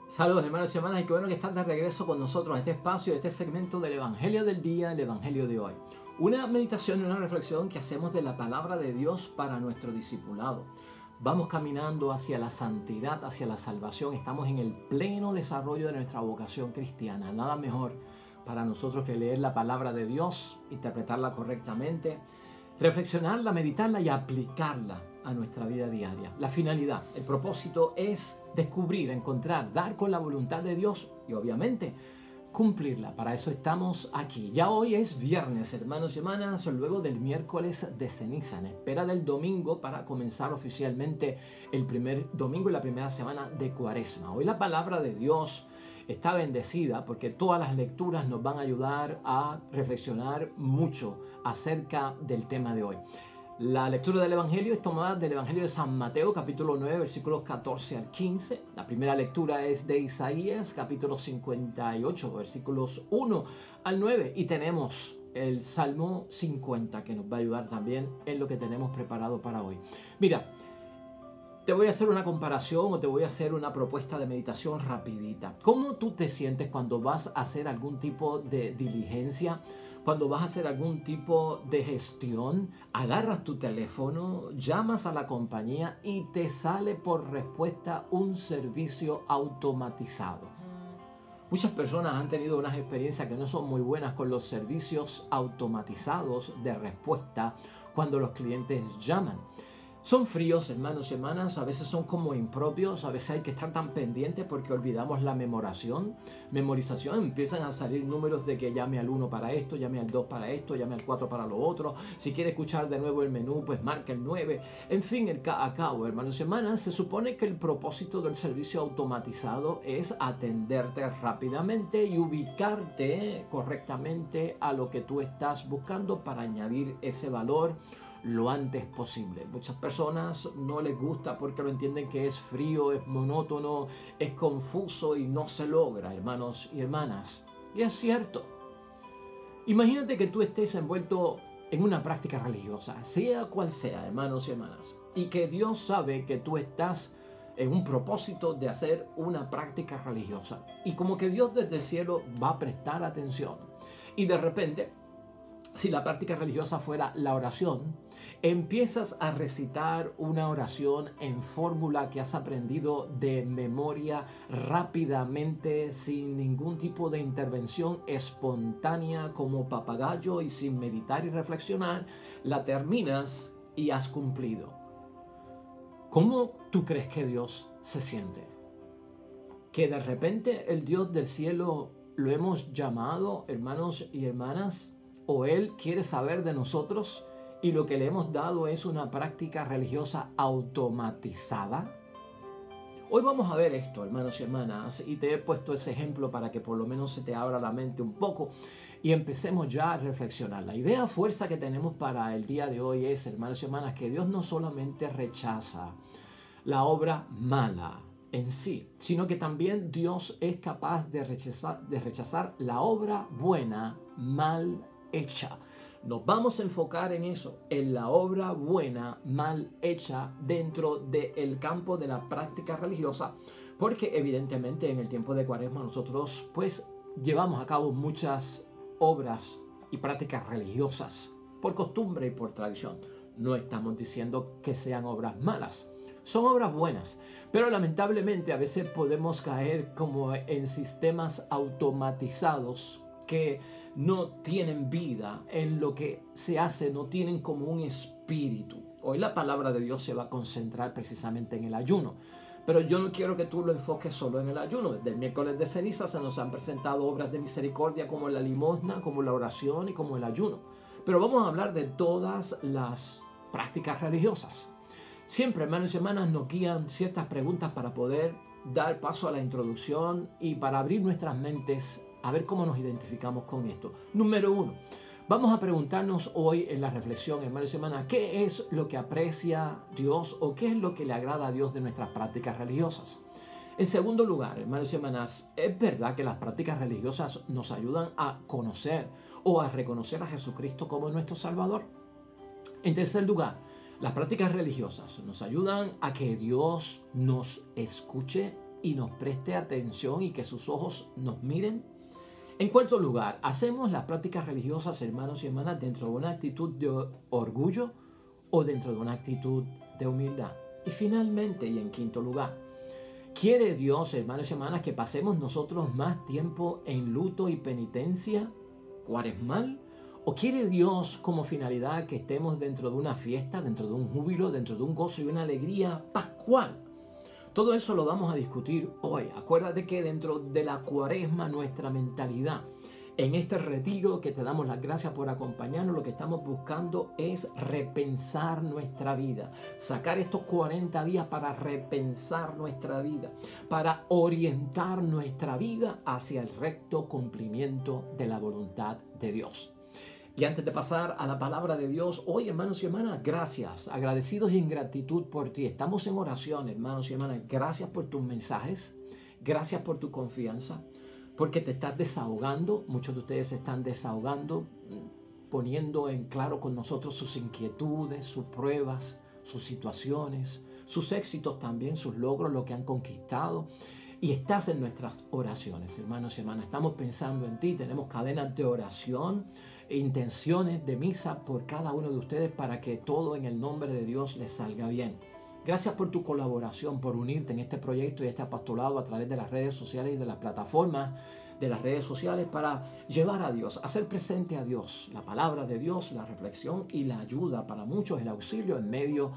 Saludos hermanos y hermanas, y qué bueno que están de regreso con nosotros en este espacio, en este segmento del Evangelio del Día, el Evangelio de hoy. Una meditación y una reflexión que hacemos de la palabra de Dios para nuestro discipulado. Vamos caminando hacia la santidad, hacia la salvación, estamos en el pleno desarrollo de nuestra vocación cristiana. Nada mejor para nosotros que leer la palabra de Dios, interpretarla correctamente, reflexionarla, meditarla y aplicarla a nuestra vida diaria. La finalidad, el propósito es descubrir, encontrar, dar con la voluntad de Dios y obviamente cumplirla. Para eso estamos aquí. Ya hoy es viernes, hermanos y hermanas, luego del miércoles de ceniza, en espera del domingo para comenzar oficialmente el primer domingo y la primera semana de Cuaresma. Hoy la palabra de Dios está bendecida porque todas las lecturas nos van a ayudar a reflexionar mucho acerca del tema de hoy. La lectura del Evangelio es tomada del Evangelio de San Mateo, capítulo 9, versículos 14 al 15. La primera lectura es de Isaías, capítulo 58, versículos 1 al 9. Y tenemos el Salmo 50, que nos va a ayudar también en lo que tenemos preparado para hoy. Mira, te voy a hacer una comparación o te voy a hacer una propuesta de meditación rapidita. ¿Cómo tú te sientes cuando vas a hacer algún tipo de diligencia? Cuando vas a hacer algún tipo de gestión, agarras tu teléfono, llamas a la compañía y te sale por respuesta un servicio automatizado. Muchas personas han tenido unas experiencias que no son muy buenas con los servicios automatizados de respuesta cuando los clientes llaman. Son fríos, hermanos y hermanas, a veces son como impropios, a veces hay que estar tan pendientes porque olvidamos la memorización, empiezan a salir números de que llame al 1 para esto, llame al 2 para esto, llame al 4 para lo otro, si quiere escuchar de nuevo el menú, pues marca el 9, en fin, a cabo, hermanos y hermanas, se supone que el propósito del servicio automatizado es atenderte rápidamente y ubicarte correctamente a lo que tú estás buscando para añadir ese valor lo antes posible. Muchas personas no les gusta porque lo entienden que es frío, es monótono, es confuso y no se logra, hermanos y hermanas. Y es cierto. Imagínate que tú estés envuelto en una práctica religiosa, sea cual sea, hermanos y hermanas, y que Dios sabe que tú estás en un propósito de hacer una práctica religiosa. Y como que Dios desde el cielo va a prestar atención. Y de repente, si la práctica religiosa fuera la oración, empiezas a recitar una oración en fórmula que has aprendido de memoria rápidamente, sin ningún tipo de intervención espontánea como papagayo y sin meditar y reflexionar, la terminas y has cumplido. ¿Cómo tú crees que Dios se siente? Que de repente el Dios del cielo lo hemos llamado, hermanos y hermanas, o Él quiere saber de nosotros y lo que le hemos dado es una práctica religiosa automatizada. Hoy vamos a ver esto, hermanos y hermanas, y te he puesto ese ejemplo para que por lo menos se te abra la mente un poco y empecemos ya a reflexionar. La idea fuerza que tenemos para el día de hoy es, hermanos y hermanas, que Dios no solamente rechaza la obra mala en sí, sino que también Dios es capaz de rechazar la obra buena mal hecha. Nos vamos a enfocar en eso, en la obra buena mal hecha dentro del campo de la práctica religiosa, porque evidentemente en el tiempo de Cuaresma nosotros pues llevamos a cabo muchas obras y prácticas religiosas por costumbre y por tradición. No estamos diciendo que sean obras malas, son obras buenas, pero lamentablemente a veces podemos caer como en sistemas automatizados que no tienen vida en lo que se hace, no tienen como un espíritu. Hoy la palabra de Dios se va a concentrar precisamente en el ayuno, pero yo no quiero que tú lo enfoques solo en el ayuno. Desde el miércoles de ceniza se nos han presentado obras de misericordia como la limosna, como la oración y como el ayuno, pero vamos a hablar de todas las prácticas religiosas. Siempre, hermanos y hermanas, nos guían ciertas preguntas para poder dar paso a la introducción y para abrir nuestras mentes a ver cómo nos identificamos con esto. Número 1, vamos a preguntarnos hoy en la reflexión, hermanos y hermanas, ¿qué es lo que aprecia Dios o qué es lo que le agrada a Dios de nuestras prácticas religiosas? En segundo lugar, hermanos y hermanas, ¿es verdad que las prácticas religiosas nos ayudan a conocer o a reconocer a Jesucristo como nuestro Salvador? En tercer lugar, las prácticas religiosas nos ayudan a que Dios nos escuche y nos preste atención y que sus ojos nos miren. En cuarto lugar, hacemos las prácticas religiosas, hermanos y hermanas, dentro de una actitud de orgullo o dentro de una actitud de humildad. Y finalmente, y en quinto lugar, ¿quiere Dios, hermanos y hermanas, que pasemos nosotros más tiempo en luto y penitencia cuaresmal? ¿O quiere Dios como finalidad que estemos dentro de una fiesta, dentro de un júbilo, dentro de un gozo y una alegría pascual? Todo eso lo vamos a discutir hoy. Acuérdate que dentro de la cuaresma nuestra mentalidad, en este retiro que te damos las gracias por acompañarnos, lo que estamos buscando es repensar nuestra vida. Sacar estos 40 días para repensar nuestra vida, para orientar nuestra vida hacia el recto cumplimiento de la voluntad de Dios. Y antes de pasar a la palabra de Dios, hoy, hermanos y hermanas, gracias, agradecidos y en gratitud por ti. Estamos en oración, hermanos y hermanas. Gracias por tus mensajes, gracias por tu confianza, porque te estás desahogando. Muchos de ustedes se están desahogando, poniendo en claro con nosotros sus inquietudes, sus pruebas, sus situaciones, sus éxitos también, sus logros, lo que han conquistado. Y estás en nuestras oraciones, hermanos y hermanas. Estamos pensando en ti, tenemos cadenas de oración, intenciones de misa por cada uno de ustedes para que todo en el nombre de Dios les salga bien. Gracias por tu colaboración, por unirte en este proyecto y este apostolado a través de las redes sociales y de las plataformas de las redes sociales para llevar a Dios, hacer presente a Dios, la palabra de Dios, la reflexión y la ayuda para muchos, el auxilio en medio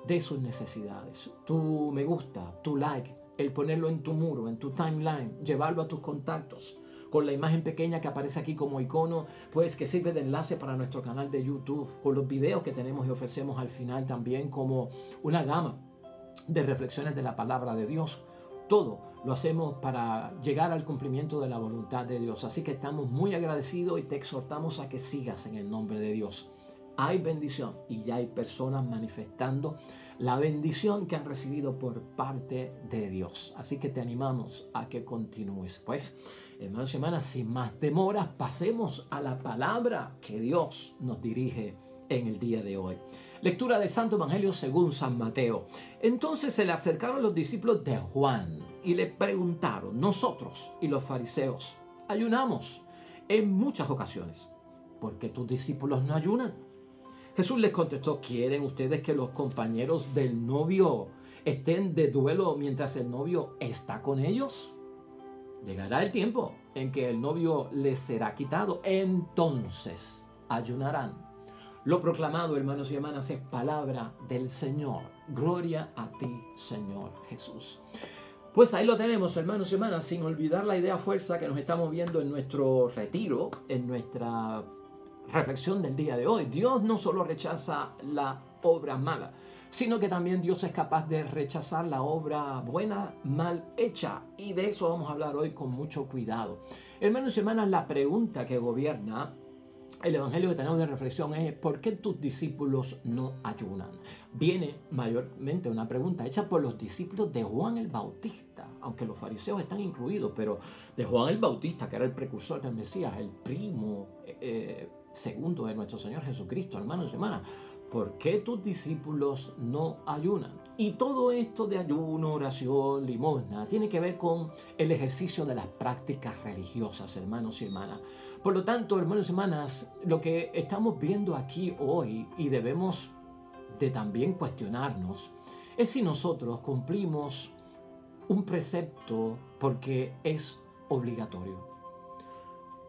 de sus necesidades. Tu me gusta, tu like, el ponerlo en tu muro, en tu timeline, llevarlo a tus contactos, con la imagen pequeña que aparece aquí como icono, pues que sirve de enlace para nuestro canal de YouTube, con los videos que tenemos y ofrecemos al final también como una gama de reflexiones de la palabra de Dios. Todo lo hacemos para llegar al cumplimiento de la voluntad de Dios. Así que estamos muy agradecidos y te exhortamos a que sigas en el nombre de Dios. Hay bendición y ya hay personas manifestando la bendición que han recibido por parte de Dios. Así que te animamos a que continúes. Pues, hermanos y hermanas, sin más demoras, pasemos a la palabra que Dios nos dirige en el día de hoy. Lectura del Santo Evangelio según San Mateo. Entonces se le acercaron los discípulos de Juan y le preguntaron: nosotros y los fariseos ayunamos en muchas ocasiones, ¿por qué tus discípulos no ayunan? Jesús les contestó: ¿quieren ustedes que los compañeros del novio estén de duelo mientras el novio está con ellos? Llegará el tiempo en que el novio les será quitado, entonces ayunarán. Lo proclamado, hermanos y hermanas, es palabra del Señor. Gloria a ti, Señor Jesús. Pues ahí lo tenemos, hermanos y hermanas, sin olvidar la idea fuerza que nos estamos viendo en nuestro retiro, en nuestra reflexión del día de hoy. Dios no solo rechaza la obra mala, sino que también Dios es capaz de rechazar la obra buena mal hecha. Y de eso vamos a hablar hoy con mucho cuidado. Hermanos y hermanas, la pregunta que gobierna el evangelio que tenemos de reflexión es: ¿por qué tus discípulos no ayunan? Viene mayormente una pregunta hecha por los discípulos de Juan el Bautista, aunque los fariseos están incluidos, pero de Juan el Bautista, que era el precursor del Mesías, el primo segundo de nuestro Señor Jesucristo. Hermanos y hermanas, ¿por qué tus discípulos no ayunan? Y todo esto de ayuno, oración, limosna, tiene que ver con el ejercicio de las prácticas religiosas, hermanos y hermanas. Por lo tanto, hermanos y hermanas, lo que estamos viendo aquí hoy y debemos de también cuestionarnos es si nosotros cumplimos un precepto porque es obligatorio.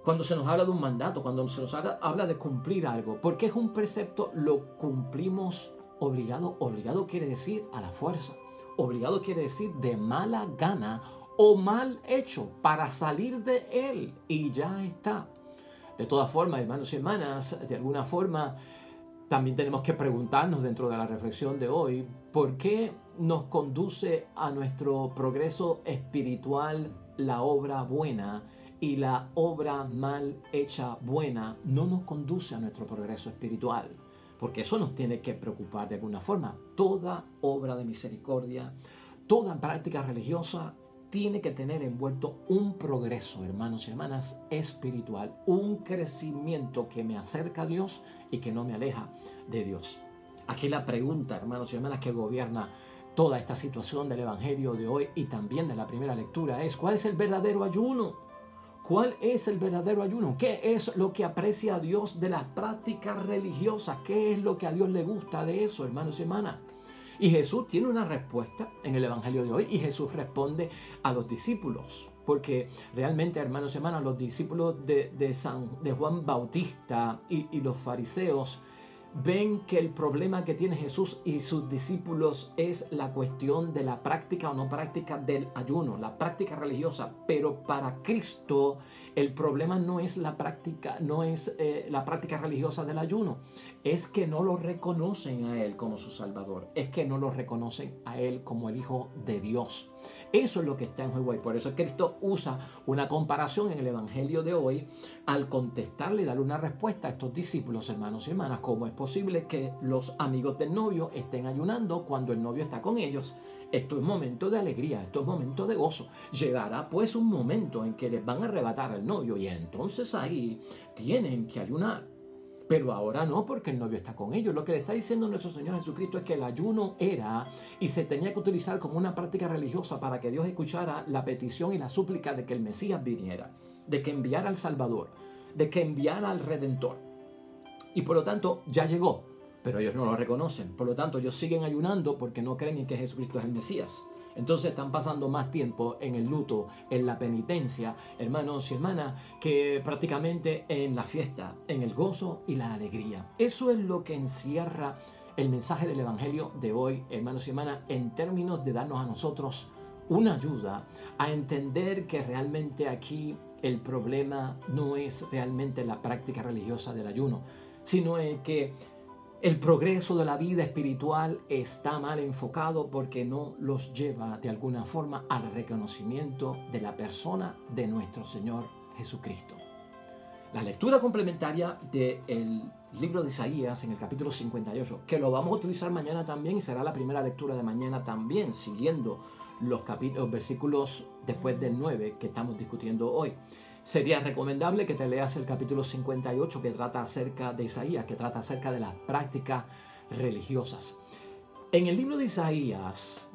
Cuando se nos habla de un mandato, cuando se nos habla de cumplir algo, porque es un precepto, lo cumplimos obligado. Obligado quiere decir a la fuerza. Obligado quiere decir de mala gana o mal hecho para salir de él. Y ya está. De todas formas, hermanos y hermanas, de alguna forma también tenemos que preguntarnos dentro de la reflexión de hoy: ¿por qué nos conduce a nuestro progreso espiritual la obra buena y la obra mal hecha buena no nos conduce a nuestro progreso espiritual? Porque eso nos tiene que preocupar de alguna forma. Toda obra de misericordia, toda práctica religiosa tiene que tener envuelto un progreso, hermanos y hermanas, espiritual, un crecimiento que me acerca a Dios y que no me aleja de Dios. Aquí la pregunta, hermanos y hermanas, que gobierna: toda esta situación del Evangelio de hoy y también de la primera lectura es: ¿cuál es el verdadero ayuno? ¿Cuál es el verdadero ayuno? ¿Qué es lo que aprecia a Dios de las prácticas religiosas? ¿Qué es lo que a Dios le gusta de eso, hermanos y hermanas? Y Jesús tiene una respuesta en el Evangelio de hoy, y Jesús responde a los discípulos. Porque realmente, hermanos y hermanas, los discípulos de Juan Bautista y los fariseos ven que el problema que tiene Jesús y sus discípulos es la cuestión de la práctica o no práctica del ayuno, la práctica religiosa. Pero para Cristo el problema no es la práctica, la práctica religiosa del ayuno, es que no lo reconocen a Él como su Salvador, es que no lo reconocen a Él como el Hijo de Dios. Eso es lo que está en juego, y por eso Cristo usa una comparación en el Evangelio de hoy al contestarle y darle una respuesta a estos discípulos, hermanos y hermanas. ¿Cómo es posible que los amigos del novio estén ayunando cuando el novio está con ellos? Esto es momento de alegría, esto es momento de gozo. Llegará pues un momento en que les van a arrebatar al novio, y entonces ahí tienen que ayunar. Pero ahora no, porque el novio está con ellos. Lo que le está diciendo nuestro Señor Jesucristo es que el ayuno era y se tenía que utilizar como una práctica religiosa para que Dios escuchara la petición y la súplica de que el Mesías viniera, de que enviara al Salvador, de que enviara al Redentor. Y por lo tanto ya llegó, pero ellos no lo reconocen. Por lo tanto ellos siguen ayunando porque no creen en que Jesucristo es el Mesías. Entonces están pasando más tiempo en el luto, en la penitencia, hermanos y hermanas, que prácticamente en la fiesta, en el gozo y la alegría. Eso es lo que encierra el mensaje del Evangelio de hoy, hermanos y hermanas, en términos de darnos a nosotros una ayuda a entender que realmente aquí el problema no es realmente la práctica religiosa del ayuno, sino en que el progreso de la vida espiritual está mal enfocado porque no los lleva de alguna forma al reconocimiento de la persona de nuestro Señor Jesucristo. La lectura complementaria del libro de Isaías en el capítulo 58, que lo vamos a utilizar mañana también y será la primera lectura de mañana también, siguiendo los versículos después del 9 que estamos discutiendo hoy. Sería recomendable que te leas el capítulo 58 que trata acerca de Isaías, que trata acerca de las prácticas religiosas. En el libro de Isaías,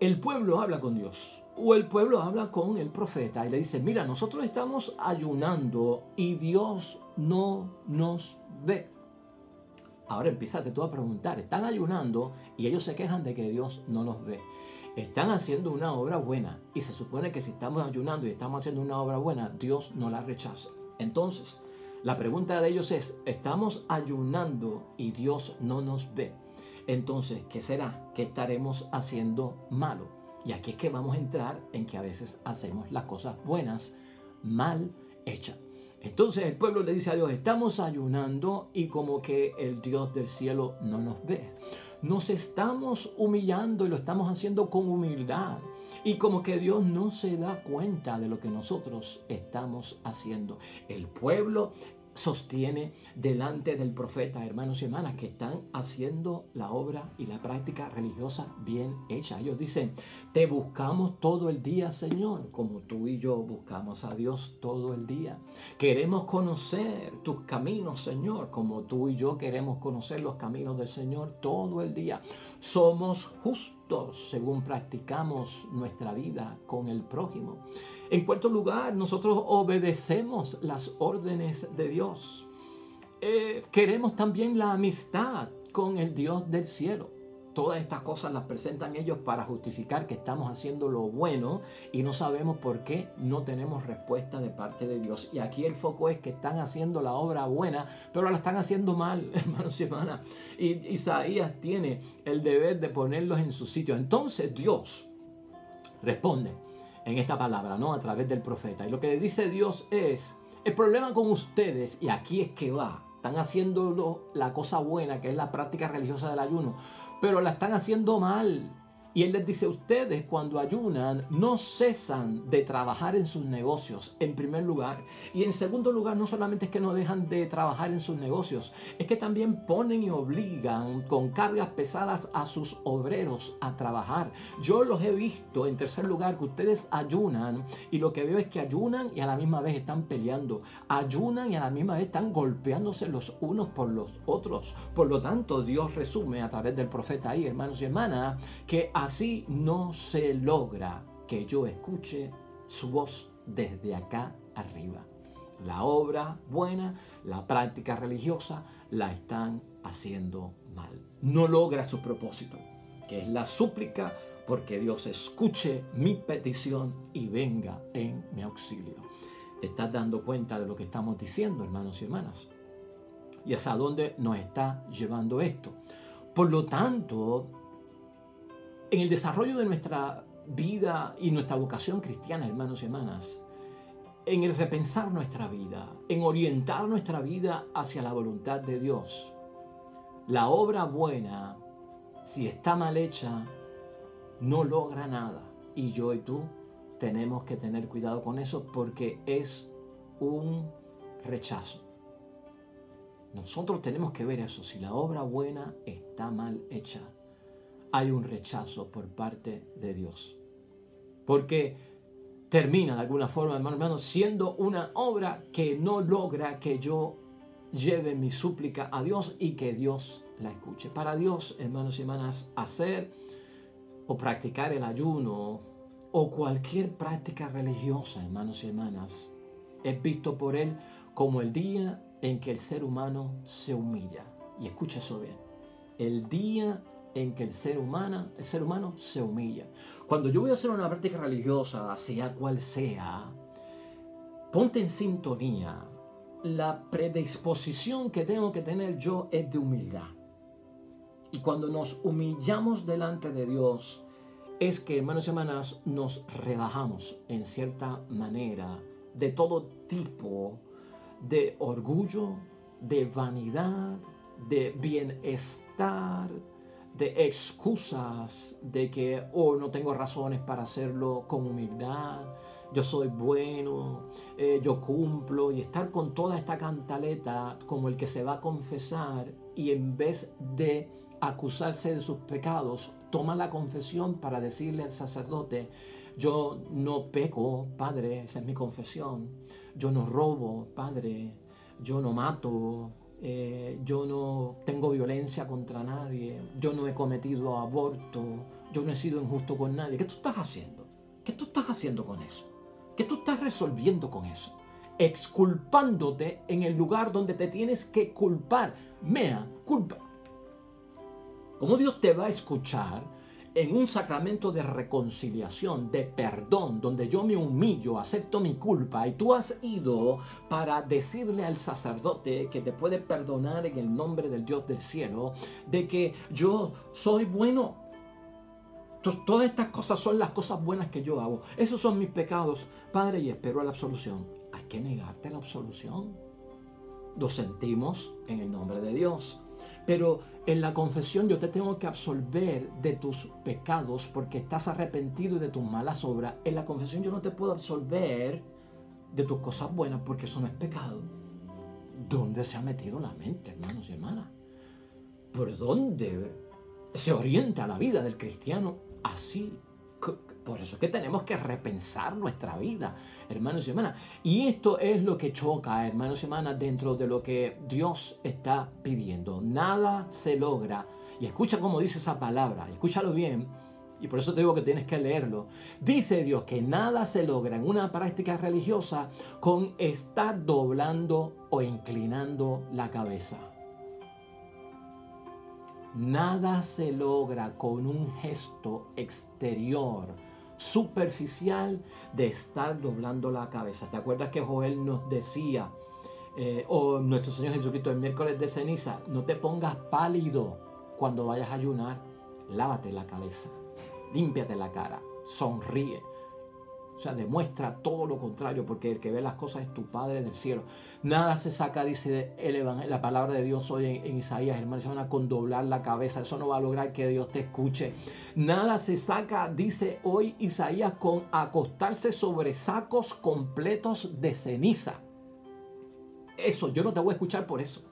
el pueblo habla con Dios, o el pueblo habla con el profeta y le dice: mira, nosotros estamos ayunando y Dios no nos ve. Ahora empiezate tú a preguntar, están ayunando y ellos se quejan de que Dios no nos ve. Están haciendo una obra buena y se supone que si estamos ayunando y estamos haciendo una obra buena, Dios no la rechaza. Entonces, la pregunta de ellos es: estamos ayunando y Dios no nos ve. Entonces, ¿qué será? ¿Qué estaremos haciendo malo? Y aquí es que vamos a entrar en que a veces hacemos las cosas buenas mal hechas. Entonces el pueblo le dice a Dios: estamos ayunando y como que el Dios del cielo no nos ve. Nos estamos humillando y lo estamos haciendo con humildad. Y como que Dios no se da cuenta de lo que nosotros estamos haciendo. El pueblo sostiene delante del profeta, hermanos y hermanas, que están haciendo la obra y la práctica religiosa bien hecha. Ellos dicen: te buscamos todo el día, Señor, como tú y yo buscamos a Dios todo el día. Queremos conocer tus caminos, Señor, como tú y yo queremos conocer los caminos del Señor todo el día. Somos justos según practicamos nuestra vida con el prójimo. En cuarto lugar, nosotros obedecemos las órdenes de Dios. Queremos también la amistad con el Dios del cielo. Todas estas cosas las presentan ellos para justificar que estamos haciendo lo bueno y no sabemos por qué no tenemos respuesta de parte de Dios. Y aquí el foco es que están haciendo la obra buena, pero la están haciendo mal, hermanos y hermanas. Y Isaías tiene el deber de ponerlos en su sitio. Entonces Dios responde en esta palabra, ¿no? A través del profeta. Y lo que le dice Dios es: el problema con ustedes, y aquí es que va, están haciendo la cosa buena, que es la práctica religiosa del ayuno, pero la están haciendo mal. Y Él les dice: ustedes cuando ayunan no cesan de trabajar en sus negocios, en primer lugar. Y en segundo lugar, no solamente es que no dejan de trabajar en sus negocios, es que también ponen y obligan con cargas pesadas a sus obreros a trabajar. Yo los he visto, en tercer lugar, que ustedes ayunan y lo que veo es que ayunan y a la misma vez están peleando. Ayunan y a la misma vez están golpeándose los unos por los otros. Por lo tanto, Dios resume a través del profeta ahí, hermanos y hermanas, que así no se logra que yo escuche su voz desde acá arriba. La obra buena, la práctica religiosa, la están haciendo mal. No logra su propósito, que es la súplica, porque Dios escuche mi petición y venga en mi auxilio. ¿Te estás dando cuenta de lo que estamos diciendo, hermanos y hermanas? Y hasta dónde nos está llevando esto. Por lo tanto, en el desarrollo de nuestra vida y nuestra vocación cristiana, hermanos y hermanas, en el repensar nuestra vida, en orientar nuestra vida hacia la voluntad de Dios, la obra buena, si está mal hecha, no logra nada. Y yo y tú tenemos que tener cuidado con eso, porque es un rechazo. Nosotros tenemos que ver eso. Si la obra buena está mal hecha, hay un rechazo por parte de Dios. Porque termina de alguna forma, hermano, siendo una obra que no logra que yo lleve mi súplica a Dios y que Dios la escuche. Para Dios, hermanos y hermanas, hacer o practicar el ayuno o cualquier práctica religiosa, hermanos y hermanas, es visto por Él como el día en que el ser humano se humilla. Y escucha eso bien. El día en que el ser humano se humilla. Cuando yo voy a hacer una práctica religiosa, sea cual sea, ponte en sintonía. La predisposición que tengo que tener yo es de humildad. Y cuando nos humillamos delante de Dios, es que, hermanos y hermanas, nos rebajamos en cierta manera de todo tipo de orgullo, de vanidad, de bienestar, de excusas, de que no tengo razones para hacerlo con humildad, yo soy bueno, yo cumplo, y estar con toda esta cantaleta como el que se va a confesar y en vez de acusarse de sus pecados, toma la confesión para decirle al sacerdote: yo no peco, Padre, esa es mi confesión, yo no robo, Padre, yo no mato, yo no tengo violencia contra nadie, yo no he cometido aborto, yo no he sido injusto con nadie. ¿Qué tú estás haciendo? ¿Qué tú estás haciendo con eso? ¿Qué tú estás resolviendo con eso? Exculpándote en el lugar donde te tienes que culpar. Mea culpa. ¿Cómo Dios te va a escuchar en un sacramento de reconciliación, de perdón, donde yo me humillo, acepto mi culpa, y tú has ido para decirle al sacerdote que te puede perdonar en el nombre del Dios del cielo, de que yo soy bueno? Entonces, todas estas cosas son las cosas buenas que yo hago. Esos son mis pecados, Padre, y espero la absolución. Hay que negarte la absolución. Lo sentimos en el nombre de Dios. Pero en la confesión yo te tengo que absolver de tus pecados porque estás arrepentido de tus malas obras. En la confesión yo no te puedo absolver de tus cosas buenas porque eso no es pecado. ¿Dónde se ha metido la mente, hermanos y hermanas? ¿Por dónde se orienta la vida del cristiano así? Por eso es que tenemos que repensar nuestra vida, hermanos y hermanas. Y esto es lo que choca, hermanos y hermanas, dentro de lo que Dios está pidiendo. Nada se logra. Y escucha cómo dice esa palabra, escúchalo bien. Y por eso te digo que tienes que leerlo. Dice Dios que nada se logra en una práctica religiosa con estar doblando o inclinando la cabeza. Nada se logra con un gesto exterior, superficial, de estar doblando la cabeza. ¿Te acuerdas que Joel nos decía, o nuestro Señor Jesucristo el miércoles de ceniza, no te pongas pálido cuando vayas a ayunar? Lávate la cabeza, límpiate la cara, sonríe. O sea, demuestra todo lo contrario, porque el que ve las cosas es tu Padre del cielo. Nada se saca, dice la palabra de Dios hoy en Isaías, hermanos, van a con doblar la cabeza. Eso no va a lograr que Dios te escuche. Nada se saca, dice hoy Isaías, con acostarse sobre sacos completos de ceniza. Eso, yo no te voy a escuchar por eso.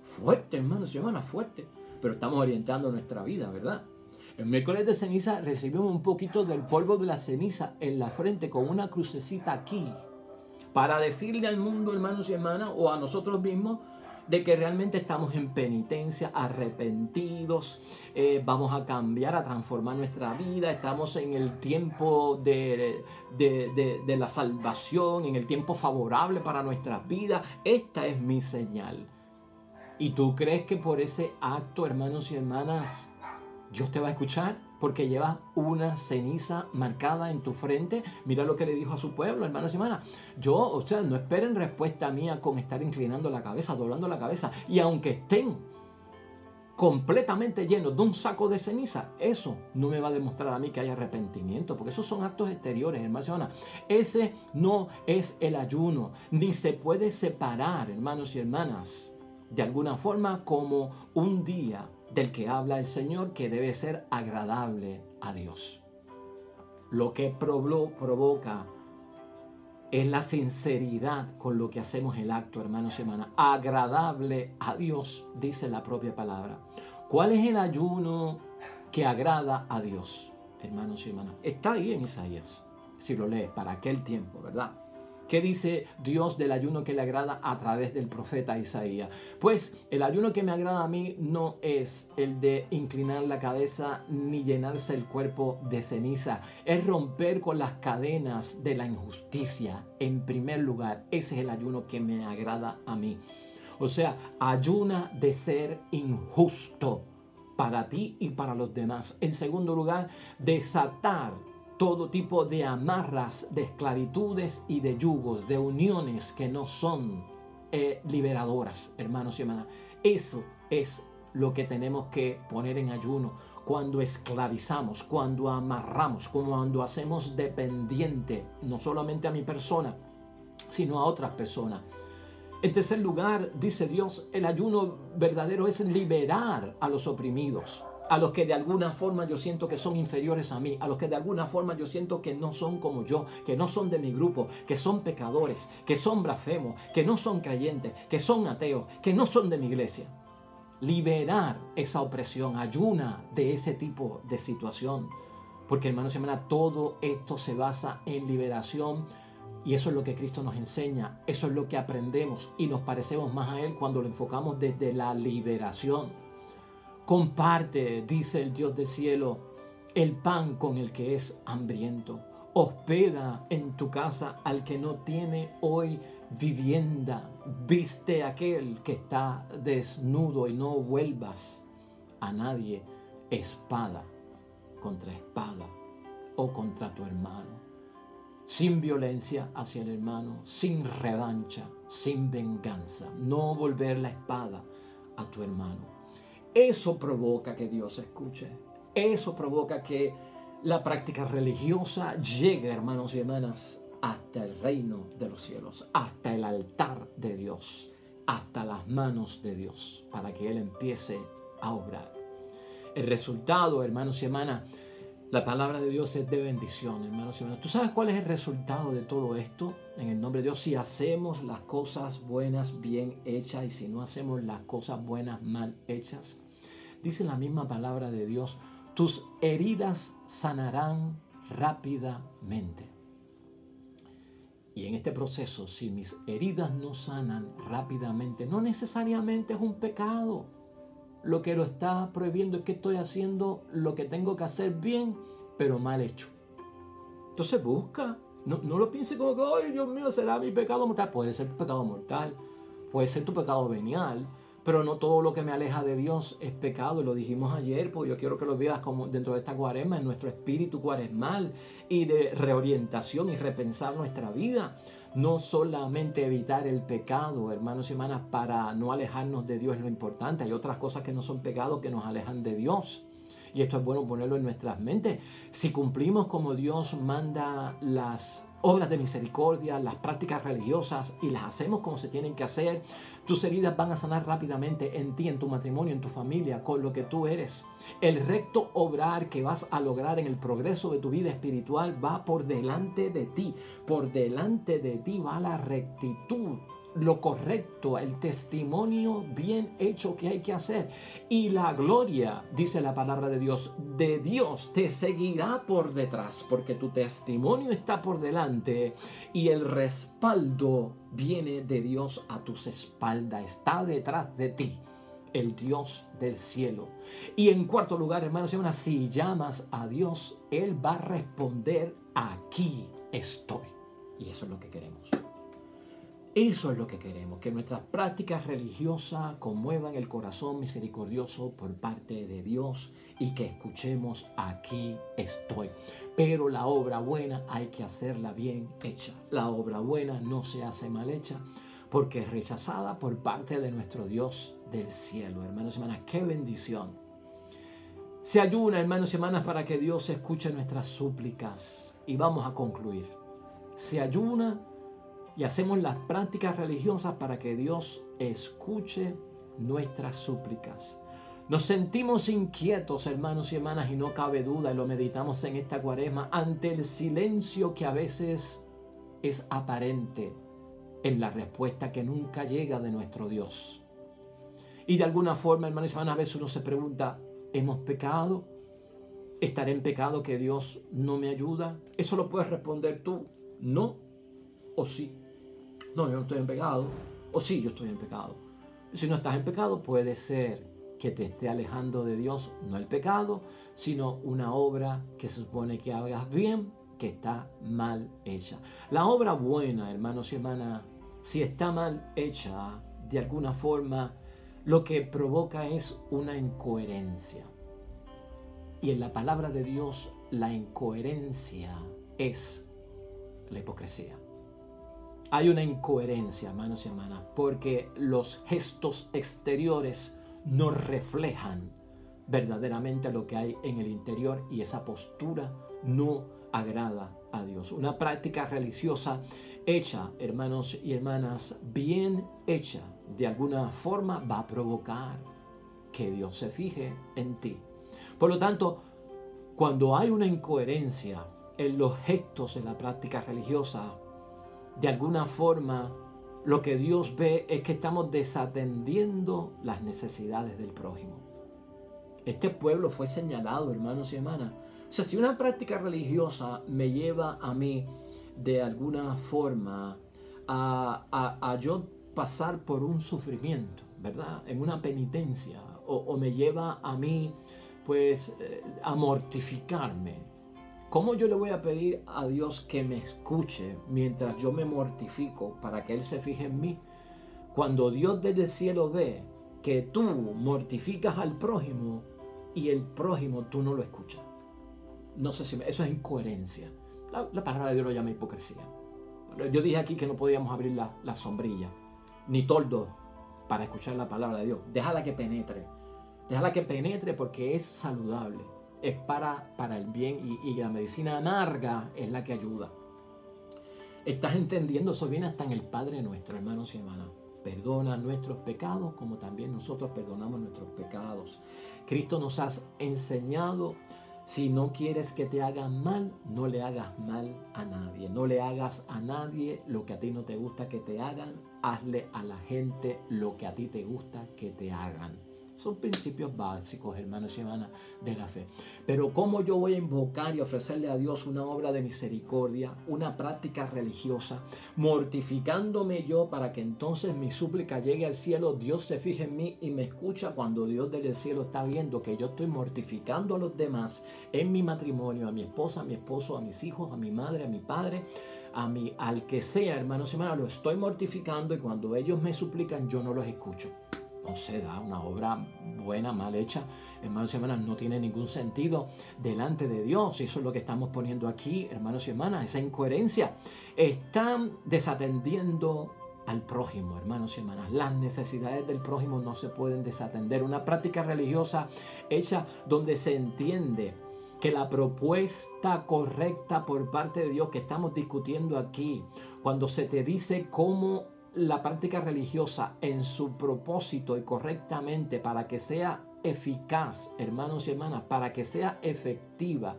Fuerte, hermanos y hermanas, fuerte. Pero estamos orientando nuestra vida, ¿verdad? El miércoles de ceniza recibimos un poquito del polvo de la ceniza en la frente con una crucecita aquí, para decirle al mundo, hermanos y hermanas, o a nosotros mismos, de que realmente estamos en penitencia, arrepentidos, vamos a cambiar, a transformar nuestra vida, estamos en el tiempo de la salvación, en el tiempo favorable para nuestras vidas. Esta es mi señal. ¿Y tú crees que por ese acto, hermanos y hermanas, Dios te va a escuchar? Porque llevas una ceniza marcada en tu frente. Mira lo que le dijo a su pueblo, hermanos y hermanas. No esperen respuesta mía con estar inclinando la cabeza, doblando la cabeza. Y aunque estén completamente llenos de un saco de ceniza, eso no me va a demostrar a mí que hay arrepentimiento, porque esos son actos exteriores, hermanos y hermanas. Ese no es el ayuno, ni se puede separar, hermanos y hermanas, de alguna forma como un día del que habla el Señor, que debe ser agradable a Dios. Lo que provoca es la sinceridad con lo que hacemos el acto, hermanos y hermanas. Agradable a Dios, dice la propia palabra. ¿Cuál es el ayuno que agrada a Dios, hermanos y hermanas? Está ahí en Isaías, si lo lees, para aquel tiempo, ¿verdad? ¿Qué dice Dios del ayuno que le agrada a través del profeta Isaías? Pues el ayuno que me agrada a mí no es el de inclinar la cabeza ni llenarse el cuerpo de ceniza. Es romper con las cadenas de la injusticia. En primer lugar, ese es el ayuno que me agrada a mí. O sea, ayuna de ser injusto para ti y para los demás. En segundo lugar, desatar todo tipo de amarras, de esclavitudes y de yugos, de uniones que no son liberadoras, hermanos y hermanas. Eso es lo que tenemos que poner en ayuno cuando esclavizamos, cuando amarramos, cuando hacemos dependiente no solamente a mi persona, sino a otras personas. En tercer lugar, dice Dios, el ayuno verdadero es liberar a los oprimidos, a los que de alguna forma yo siento que son inferiores a mí, a los que de alguna forma yo siento que no son como yo, que no son de mi grupo, que son pecadores, que son blasfemos, que no son creyentes, que son ateos, que no son de mi iglesia. Liberar esa opresión, ayuna de ese tipo de situación. Porque, hermanos y hermanas, todo esto se basa en liberación. Y eso es lo que Cristo nos enseña, eso es lo que aprendemos y nos parecemos más a Él cuando lo enfocamos desde la liberación. Comparte, dice el Dios del cielo, el pan con el que es hambriento. Hospeda en tu casa al que no tiene hoy vivienda. Viste a aquel que está desnudo y no vuelvas a nadie espada contra espada o contra tu hermano. Sin violencia hacia el hermano, sin revancha, sin venganza. No volver la espada a tu hermano. Eso provoca que Dios escuche. Eso provoca que la práctica religiosa llegue, hermanos y hermanas, hasta el reino de los cielos, hasta el altar de Dios, hasta las manos de Dios, para que Él empiece a obrar. El resultado, hermanos y hermanas, la palabra de Dios es de bendición, hermanos y hermanas. ¿Tú sabes cuál es el resultado de todo esto? En el nombre de Dios, si hacemos las cosas buenas bien hechas y si no hacemos las cosas buenas mal hechas, dice la misma palabra de Dios, tus heridas sanarán rápidamente. Y en este proceso, si mis heridas no sanan rápidamente, no necesariamente es un pecado. Lo que lo está prohibiendo es que estoy haciendo lo que tengo que hacer bien, pero mal hecho. Entonces busca, no lo piense como que, ay Dios mío, será mi pecado mortal. Puede ser tu pecado mortal, puede ser tu pecado venial, pero no todo lo que me aleja de Dios es pecado. Lo dijimos ayer, pues yo quiero que lo veas como dentro de esta cuaresma, en nuestro espíritu cuaresmal y de reorientación y repensar nuestra vida. No solamente evitar el pecado, hermanos y hermanas, para no alejarnos de Dios es lo importante. Hay otras cosas que no son pecados que nos alejan de Dios. Y esto es bueno ponerlo en nuestras mentes. Si cumplimos como Dios manda las obras de misericordia, las prácticas religiosas y las hacemos como se tienen que hacer, tus heridas van a sanar rápidamente en ti, en tu matrimonio, en tu familia, con lo que tú eres. El recto obrar que vas a lograr en el progreso de tu vida espiritual va por delante de ti. Por delante de ti va la rectitud lo correcto, el testimonio bien hecho que hay que hacer. Y la gloria, dice la palabra de Dios te seguirá por detrás, porque tu testimonio está por delante y el respaldo viene de Dios a tus espaldas, está detrás de ti, el Dios del cielo. Y en cuarto lugar, hermanos y hermanas, si llamas a Dios, Él va a responder: aquí estoy. Y eso es lo que queremos. Eso es lo que queremos, que nuestras prácticas religiosas conmuevan el corazón misericordioso por parte de Dios y que escuchemos: aquí estoy. Pero la obra buena hay que hacerla bien hecha. La obra buena no se hace mal hecha porque es rechazada por parte de nuestro Dios del cielo. Hermanos y hermanas, qué bendición. Se ayuna, hermanos y hermanas, para que Dios escuche nuestras súplicas. Y vamos a concluir. Se ayuna y hacemos las prácticas religiosas para que Dios escuche nuestras súplicas. Nos sentimos inquietos, hermanos y hermanas, y no cabe duda, y lo meditamos en esta cuaresma, ante el silencio que a veces es aparente en la respuesta que nunca llega de nuestro Dios. Y de alguna forma, hermanos y hermanas, a veces uno se pregunta: ¿hemos pecado? ¿Estaré en pecado que Dios no me ayuda? Eso lo puedes responder tú: no o sí. No, yo no estoy en pecado. O sí, yo estoy en pecado. Si no estás en pecado, puede ser que te esté alejando de Dios, no el pecado, sino una obra que se supone que hagas bien, que está mal hecha. La obra buena, hermanos y hermanas, si está mal hecha, de alguna forma, lo que provoca es una incoherencia. Y en la palabra de Dios, la incoherencia es la hipocresía. Hay una incoherencia, hermanos y hermanas, porque los gestos exteriores no reflejan verdaderamente lo que hay en el interior y esa postura no agrada a Dios. Una práctica religiosa hecha, hermanos y hermanas, bien hecha, de alguna forma va a provocar que Dios se fije en ti. Por lo tanto, cuando hay una incoherencia en los gestos en la práctica religiosa, de alguna forma, lo que Dios ve es que estamos desatendiendo las necesidades del prójimo. Este pueblo fue señalado, hermanos y hermanas. O sea, si una práctica religiosa me lleva a mí, de alguna forma, a yo pasar por un sufrimiento, ¿verdad? En una penitencia, o me lleva a mí, pues, a mortificarme. ¿Cómo yo le voy a pedir a Dios que me escuche mientras yo me mortifico para que Él se fije en mí? Cuando Dios desde el cielo ve que tú mortificas al prójimo y el prójimo tú no lo escuchas. No sé si eso es incoherencia. La palabra de Dios lo llama hipocresía. Yo dije aquí que no podíamos abrir la sombrilla, ni toldo, para escuchar la palabra de Dios. Déjala que penetre. Déjala que penetre porque es saludable. Es para el bien y la medicina amarga es la que ayuda. ¿Estás entendiendo? Eso viene hasta en el Padre Nuestro, hermanos y hermanas. Perdona nuestros pecados como también nosotros perdonamos nuestros pecados. Cristo nos ha enseñado: si no quieres que te hagan mal, no le hagas mal a nadie. No le hagas a nadie lo que a ti no te gusta que te hagan. Hazle a la gente lo que a ti te gusta que te hagan. Son principios básicos, hermanos y hermanas, de la fe. Pero ¿cómo yo voy a invocar y ofrecerle a Dios una obra de misericordia, una práctica religiosa, mortificándome yo para que entonces mi súplica llegue al cielo, Dios se fije en mí y me escucha, cuando Dios desde el cielo está viendo que yo estoy mortificando a los demás en mi matrimonio, a mi esposa, a mi esposo, a mis hijos, a mi madre, a mi padre, al que sea, hermanos y hermanas, lo estoy mortificando, y cuando ellos me suplican yo no los escucho? No se da. Una obra buena, mal hecha, hermanos y hermanas, no tiene ningún sentido delante de Dios. Y eso es lo que estamos poniendo aquí, hermanos y hermanas, esa incoherencia. Están desatendiendo al prójimo, hermanos y hermanas. Las necesidades del prójimo no se pueden desatender. Una práctica religiosa hecha donde se entiende que la propuesta correcta por parte de Dios que estamos discutiendo aquí, cuando se te dice cómo la práctica religiosa en su propósito y correctamente, para que sea eficaz, hermanos y hermanas, para que sea efectiva,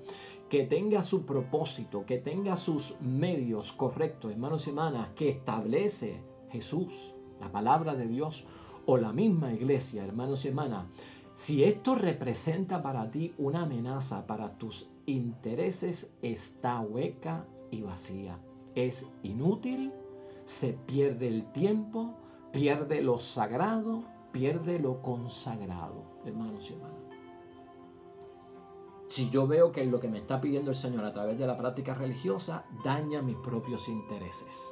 que tenga su propósito, que tenga sus medios correctos, hermanos y hermanas, que establece Jesús, la palabra de Dios o la misma iglesia, hermanos y hermanas, si esto representa para ti una amenaza para tus intereses, está hueca y vacía. Es inútil, se pierde el tiempo, pierde lo sagrado, pierde lo consagrado, hermanos y hermanas. Si yo veo que lo que me está pidiendo el Señor a través de la práctica religiosa daña mis propios intereses.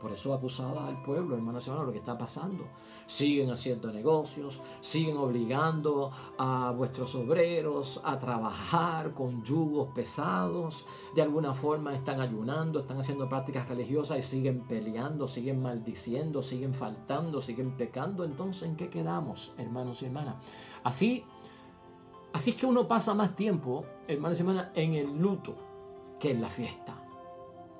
Por eso acusaba al pueblo, hermanos y hermanas, lo que está pasando. Siguen haciendo negocios, siguen obligando a vuestros obreros a trabajar con yugos pesados. De alguna forma están ayunando, están haciendo prácticas religiosas y siguen peleando, siguen maldiciendo, siguen faltando, siguen pecando. Entonces, ¿en qué quedamos, hermanos y hermanas? Así es que uno pasa más tiempo, hermanos y hermanas, en el luto que en la fiesta.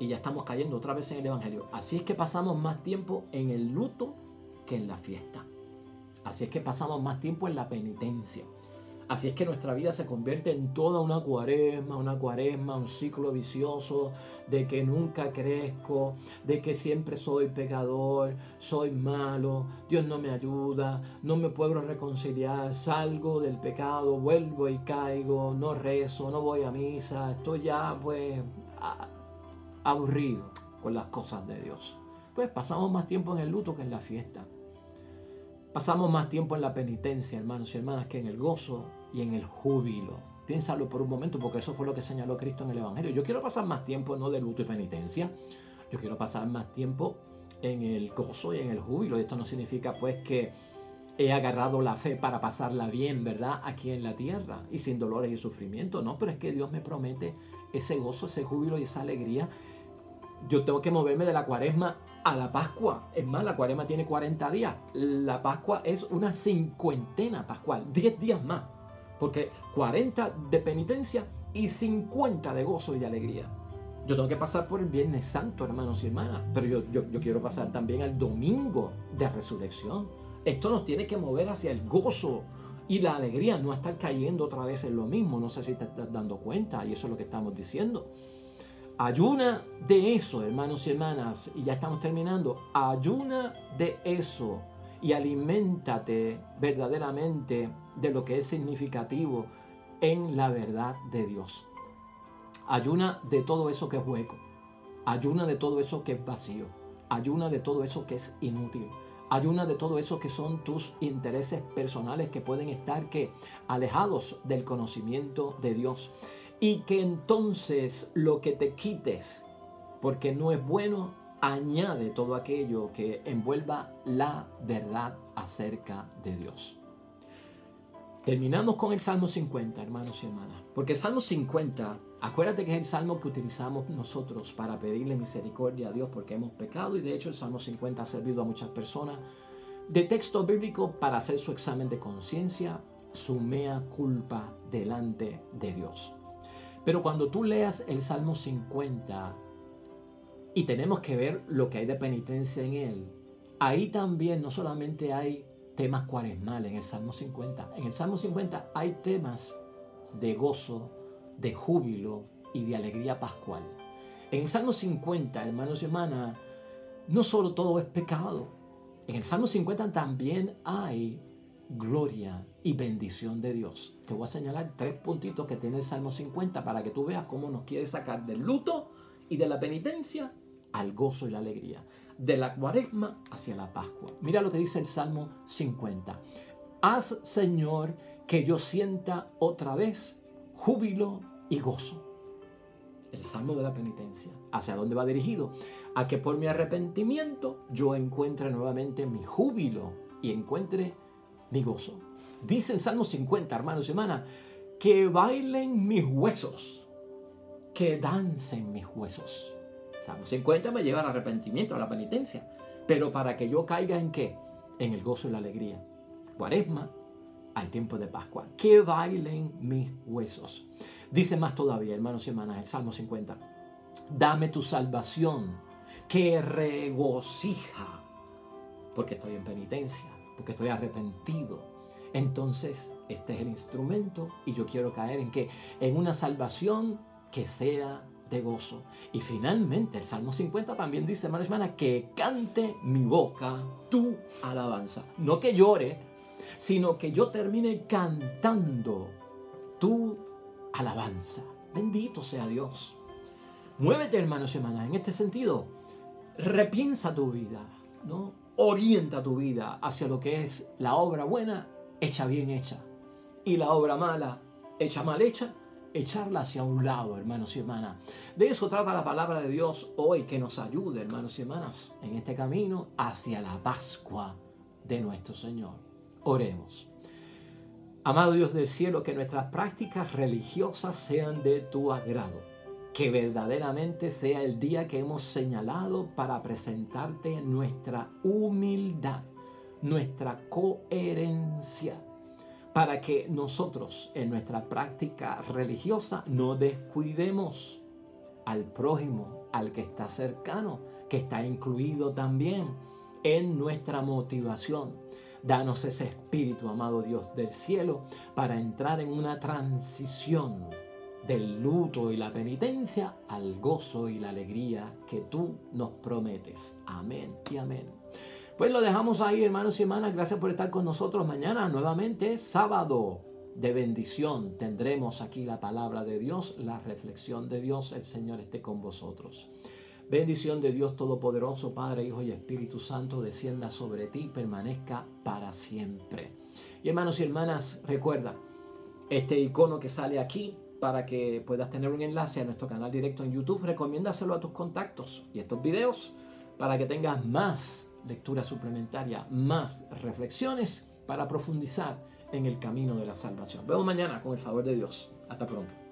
Y ya estamos cayendo otra vez en el Evangelio. Así es que pasamos más tiempo en el luto que en la fiesta. Así es que pasamos más tiempo en la penitencia. Así es que nuestra vida se convierte en toda una cuaresma, un ciclo vicioso de que nunca crezco, de que siempre soy pecador, soy malo, Dios no me ayuda, no me puedo reconciliar, salgo del pecado, vuelvo y caigo, no rezo, no voy a misa, estoy ya pues aburrido con las cosas de Dios. Pues pasamos más tiempo en el luto que en la fiesta. Pasamos más tiempo en la penitencia, hermanos y hermanas, que en el gozo y en el júbilo. Piénsalo por un momento, porque eso fue lo que señaló Cristo en el Evangelio. Yo quiero pasar más tiempo no de luto y penitencia. Yo quiero pasar más tiempo en el gozo y en el júbilo. Y esto no significa pues que he agarrado la fe para pasarla bien, ¿verdad? Aquí en la tierra y sin dolores y sufrimiento. No, pero es que Dios me promete ese gozo, ese júbilo y esa alegría. Yo tengo que moverme de la cuaresma a la Pascua. Es más, la cuaresma tiene 40 días. La Pascua es una cincuentena pascual, 10 días más. Porque 40 de penitencia y 50 de gozo y de alegría. Yo tengo que pasar por el Viernes Santo, hermanos y hermanas, pero yo quiero pasar también al domingo de resurrección. Esto nos tiene que mover hacia el gozo y la alegría, no estar cayendo otra vez en lo mismo. No sé si te estás dando cuenta, y eso es lo que estamos diciendo. Ayuna de eso, hermanos y hermanas, y ya estamos terminando. Ayuna de eso y aliméntate verdaderamente de lo que es significativo en la verdad de Dios. Ayuna de todo eso que es hueco. Ayuna de todo eso que es vacío. Ayuna de todo eso que es inútil. Ayuna de todo eso que son tus intereses personales que pueden estar alejados del conocimiento de Dios. Y que entonces lo que te quites, porque no es bueno, añade todo aquello que envuelva la verdad acerca de Dios. Terminamos con el Salmo 50, hermanos y hermanas. Porque el Salmo 50, acuérdate que es el salmo que utilizamos nosotros para pedirle misericordia a Dios porque hemos pecado. Y de hecho el Salmo 50 ha servido a muchas personas de texto bíblico para hacer su examen de conciencia, su mea culpa delante de Dios. Pero cuando tú leas el Salmo 50 y tenemos que ver lo que hay de penitencia en él, ahí también no solamente hay temas cuaresmales en el Salmo 50. En el Salmo 50 hay temas de gozo, de júbilo y de alegría pascual. En el Salmo 50, hermanos y hermanas, no solo todo es pecado. En el Salmo 50 también hay gloria y bendición de Dios. Te voy a señalar 3 puntitos que tiene el Salmo 50 para que tú veas cómo nos quiere sacar del luto y de la penitencia al gozo y la alegría, de la cuaresma hacia la Pascua. Mira lo que dice el Salmo 50. Haz, Señor, que yo sienta otra vez júbilo y gozo. El Salmo de la penitencia. ¿Hacia dónde va dirigido? A que por mi arrepentimiento yo encuentre nuevamente mi júbilo y encuentre mi gozo. Dice en Salmo 50, hermanos y hermanas, que bailen mis huesos, que dancen mis huesos. Salmo 50 me lleva al arrepentimiento, a la penitencia. Pero para que yo caiga ¿en qué? En el gozo y la alegría. Cuaresma al tiempo de Pascua. Que bailen mis huesos. Dice más todavía, hermanos y hermanas, el Salmo 50. Dame tu salvación, que regocija, porque estoy en penitencia, porque estoy arrepentido. Entonces, este es el instrumento y yo quiero caer ¿en qué? En una salvación que sea de gozo. Y finalmente el Salmo 50 también dice, hermano y hermana, que cante mi boca tu alabanza. No que llore, sino que yo termine cantando tu alabanza. Bendito sea Dios. Muévete, hermanos y hermanas, en este sentido. Repiensa tu vida, ¿no? Orienta tu vida hacia lo que es la obra buena, hecha bien hecha. Y la obra mala, hecha mal hecha, echarla hacia un lado, hermanos y hermanas. De eso trata la palabra de Dios hoy, que nos ayude, hermanos y hermanas, en este camino hacia la Pascua de nuestro Señor. Oremos. Amado Dios del cielo, que nuestras prácticas religiosas sean de tu agrado. Que verdaderamente sea el día que hemos señalado para presentarte nuestra humildad, nuestra coherencia, para que nosotros en nuestra práctica religiosa no descuidemos al prójimo, al que está cercano, que está incluido también en nuestra motivación. Danos ese espíritu, amado Dios del cielo, para entrar en una transición del luto y la penitencia al gozo y la alegría que tú nos prometes. Amén y amén. Pues lo dejamos ahí, hermanos y hermanas. Gracias por estar con nosotros. Mañana nuevamente, sábado de bendición, tendremos aquí la palabra de Dios, la reflexión de Dios. El Señor esté con vosotros. Bendición de Dios Todopoderoso, Padre, Hijo y Espíritu Santo, descienda sobre ti y permanezca para siempre. Y hermanos y hermanas, recuerda este icono que sale aquí para que puedas tener un enlace a nuestro canal directo en YouTube. Recomiéndaselo a tus contactos y estos videos para que tengas más lectura suplementaria, más reflexiones para profundizar en el camino de la salvación. Vemos mañana con el favor de Dios. Hasta pronto.